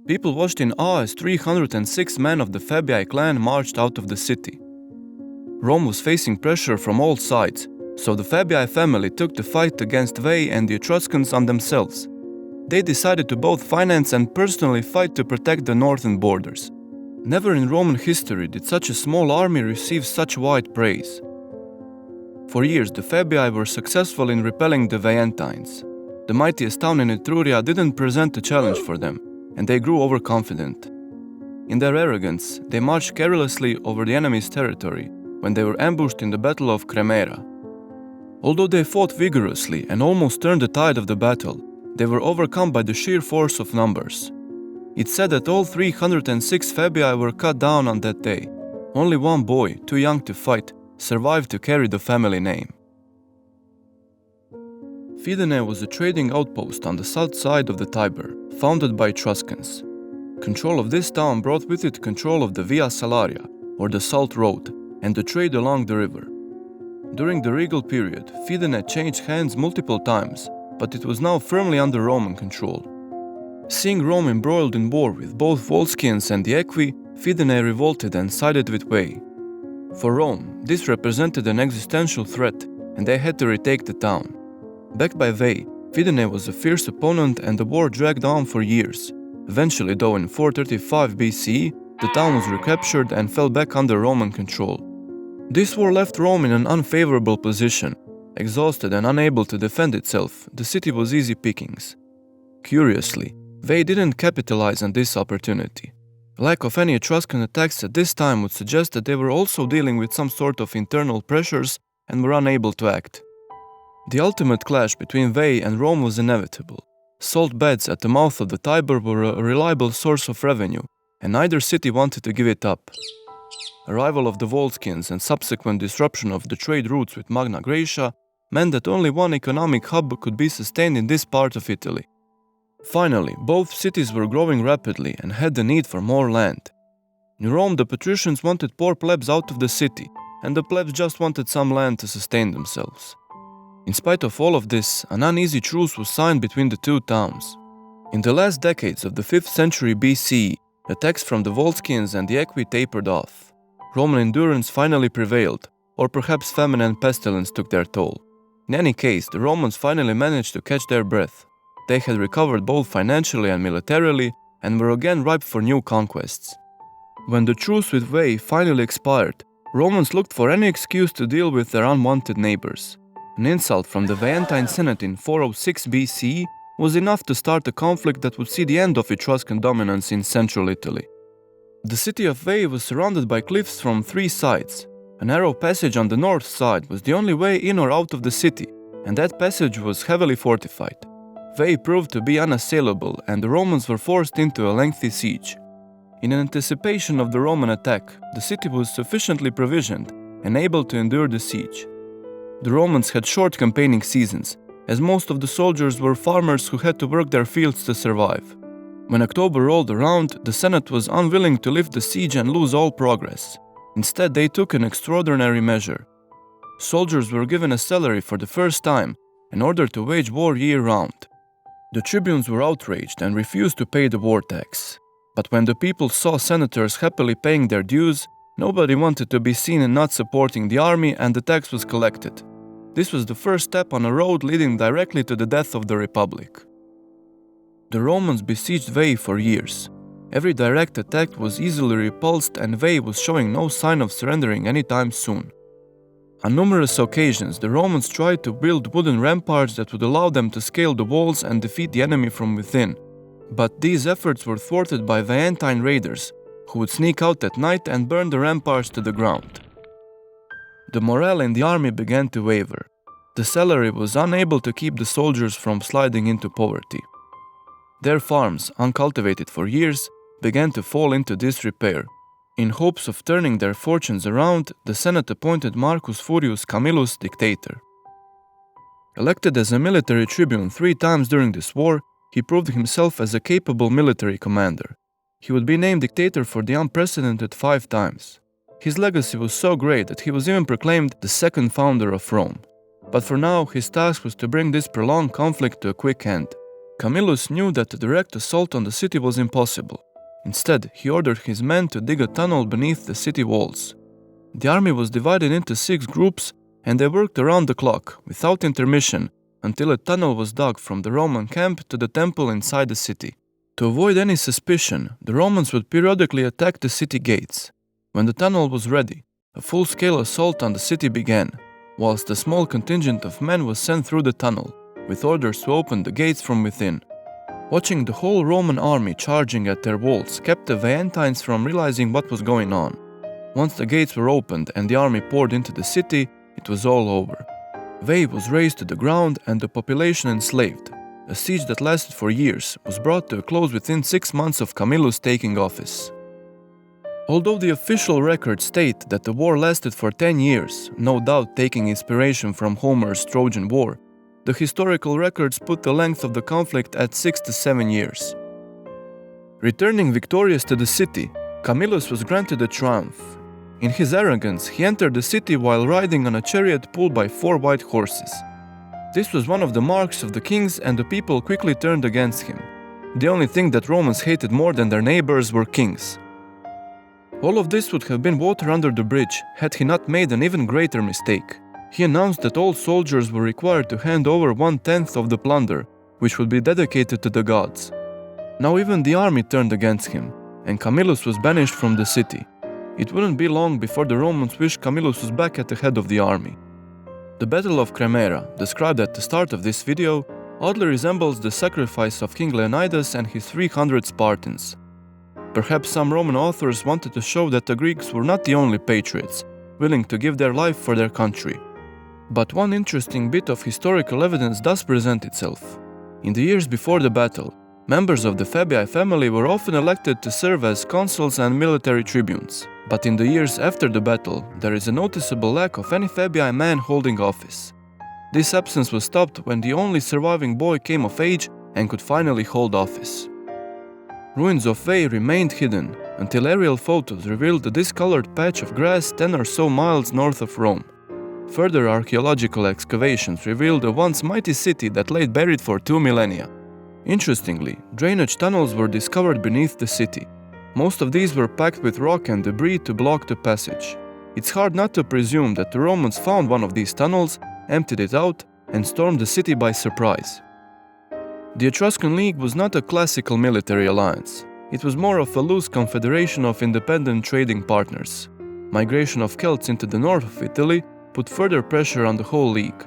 People watched in awe as 306 men of the Fabii clan marched out of the city. Rome was facing pressure from all sides, so the Fabii family took the fight against Veii and the Etruscans on themselves. They decided to both finance and personally fight to protect the northern borders. Never in Roman history did such a small army receive such wide praise. For years, the Fabii were successful in repelling the Veientines. The mightiest town in Etruria didn't present a challenge for them, and they grew overconfident. In their arrogance, they marched carelessly over the enemy's territory when they were ambushed in the Battle of Cremera. Although they fought vigorously and almost turned the tide of the battle, they were overcome by the sheer force of numbers. It's said that all 306 Fabii were cut down on that day. Only one boy, too young to fight, survived to carry the family name. Fidenae was a trading outpost on the south side of the Tiber, founded by Etruscans. Control of this town brought with it control of the Via Salaria, or the Salt Road, and the trade along the river. During the regal period, Fidenae changed hands multiple times, but it was now firmly under Roman control. Seeing Rome embroiled in war with both Volscians and the Aequi, Fidenae revolted and sided with Veii. For Rome, this represented an existential threat, and they had to retake the town. Backed by Veii, Fidenae was a fierce opponent and the war dragged on for years. Eventually, though, in 435 BCE, the town was recaptured and fell back under Roman control. This war left Rome in an unfavorable position. Exhausted and unable to defend itself, the city was easy pickings. Curiously, Veii didn't capitalize on this opportunity. Lack of any Etruscan attacks at this time would suggest that they were also dealing with some sort of internal pressures and were unable to act. The ultimate clash between Veii and Rome was inevitable. Salt beds at the mouth of the Tiber were a reliable source of revenue, and neither city wanted to give it up. Arrival of the Volscians and subsequent disruption of the trade routes with Magna Graecia meant that only one economic hub could be sustained in this part of Italy. Finally, both cities were growing rapidly and had the need for more land. In Rome, the patricians wanted poor plebs out of the city, and the plebs just wanted some land to sustain themselves. In spite of all of this, an uneasy truce was signed between the two towns. In the last decades of the 5th century BCE, attacks from the Volscians and the Aequi tapered off. Roman endurance finally prevailed, or perhaps famine and pestilence took their toll. In any case, the Romans finally managed to catch their breath. They had recovered both financially and militarily, and were again ripe for new conquests. When the truce with Veii finally expired, Romans looked for any excuse to deal with their unwanted neighbors. An insult from the Veientine Senate in 406 BCE was enough to start a conflict that would see the end of Etruscan dominance in central Italy. The city of Veii was surrounded by cliffs from 3 sides. A narrow passage on the north side was the only way in or out of the city, and that passage was heavily fortified. Veii proved to be unassailable, and the Romans were forced into a lengthy siege. In anticipation of the Roman attack, the city was sufficiently provisioned and able to endure the siege. The Romans had short campaigning seasons, as most of the soldiers were farmers who had to work their fields to survive. When October rolled around, the Senate was unwilling to lift the siege and lose all progress. Instead, they took an extraordinary measure. Soldiers were given a salary for the first time in order to wage war year-round. The tribunes were outraged and refused to pay the war tax. But when the people saw senators happily paying their dues, nobody wanted to be seen in not supporting the army, and the tax was collected. This was the first step on a road leading directly to the death of the Republic. The Romans besieged Veii for years. Every direct attack was easily repulsed, and Veii was showing no sign of surrendering anytime soon. On numerous occasions, the Romans tried to build wooden ramparts that would allow them to scale the walls and defeat the enemy from within. But these efforts were thwarted by Veientine raiders, who would sneak out at night and burn the ramparts to the ground. The morale in the army began to waver. The salary was unable to keep the soldiers from sliding into poverty. Their farms, uncultivated for years, began to fall into disrepair. In hopes of turning their fortunes around, the Senate appointed Marcus Furius Camillus dictator. Elected as a military tribune 3 times during this war, he proved himself as a capable military commander. He would be named dictator for the unprecedented 5 times. His legacy was so great that he was even proclaimed the second founder of Rome. But for now, his task was to bring this prolonged conflict to a quick end. Camillus knew that a direct assault on the city was impossible. Instead, he ordered his men to dig a tunnel beneath the city walls. The army was divided into 6 groups, and they worked around the clock, without intermission, until a tunnel was dug from the Roman camp to the temple inside the city. To avoid any suspicion, the Romans would periodically attack the city gates. When the tunnel was ready, a full-scale assault on the city began, whilst a small contingent of men was sent through the tunnel, with orders to open the gates from within. Watching the whole Roman army charging at their walls kept the Veientines from realizing what was going on. Once the gates were opened and the army poured into the city, it was all over. Veii was razed to the ground and the population enslaved. A siege that lasted for years was brought to a close within 6 months of Camillus taking office. Although the official records state that the war lasted for 10 years, no doubt taking inspiration from Homer's Trojan War, the historical records put the length of the conflict at 6 to 7 years. Returning victorious to the city, Camillus was granted a triumph. In his arrogance, he entered the city while riding on a chariot pulled by 4 white horses. This was one of the marks of the kings, and the people quickly turned against him. The only thing that Romans hated more than their neighbors were kings. All of this would have been water under the bridge had he not made an even greater mistake. He announced that all soldiers were required to hand over 1/10 of the plunder, which would be dedicated to the gods. Now even the army turned against him, and Camillus was banished from the city. It wouldn't be long before the Romans wished Camillus was back at the head of the army. The Battle of Cremera, described at the start of this video, oddly resembles the sacrifice of King Leonidas and his 300 Spartans. Perhaps some Roman authors wanted to show that the Greeks were not the only patriots, willing to give their life for their country. But one interesting bit of historical evidence does present itself. In the years before the battle, members of the Fabii family were often elected to serve as consuls and military tribunes. But in the years after the battle, there is a noticeable lack of any Fabii man holding office. This absence was stopped when the only surviving boy came of age and could finally hold office. Ruins of Veii remained hidden until aerial photos revealed a discolored patch of grass 10 or so miles north of Rome. Further archaeological excavations revealed a once mighty city that lay buried for 2 millennia. Interestingly, drainage tunnels were discovered beneath the city. Most of these were packed with rock and debris to block the passage. It's hard not to presume that the Romans found one of these tunnels, emptied it out, and stormed the city by surprise. The Etruscan League was not a classical military alliance. It was more of a loose confederation of independent trading partners. Migration of Celts into the north of Italy put further pressure on the whole league.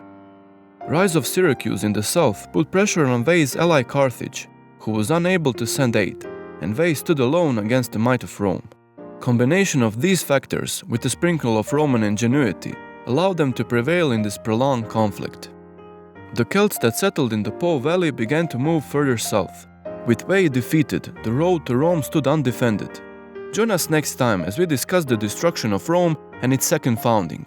Rise of Syracuse in the south put pressure on Veii's ally Carthage, who was unable to send aid, and Veii stood alone against the might of Rome. Combination of these factors, with a sprinkle of Roman ingenuity, allowed them to prevail in this prolonged conflict. The Celts that settled in the Po Valley began to move further south. With Veii defeated, the road to Rome stood undefended. Join us next time as we discuss the destruction of Rome and its second founding.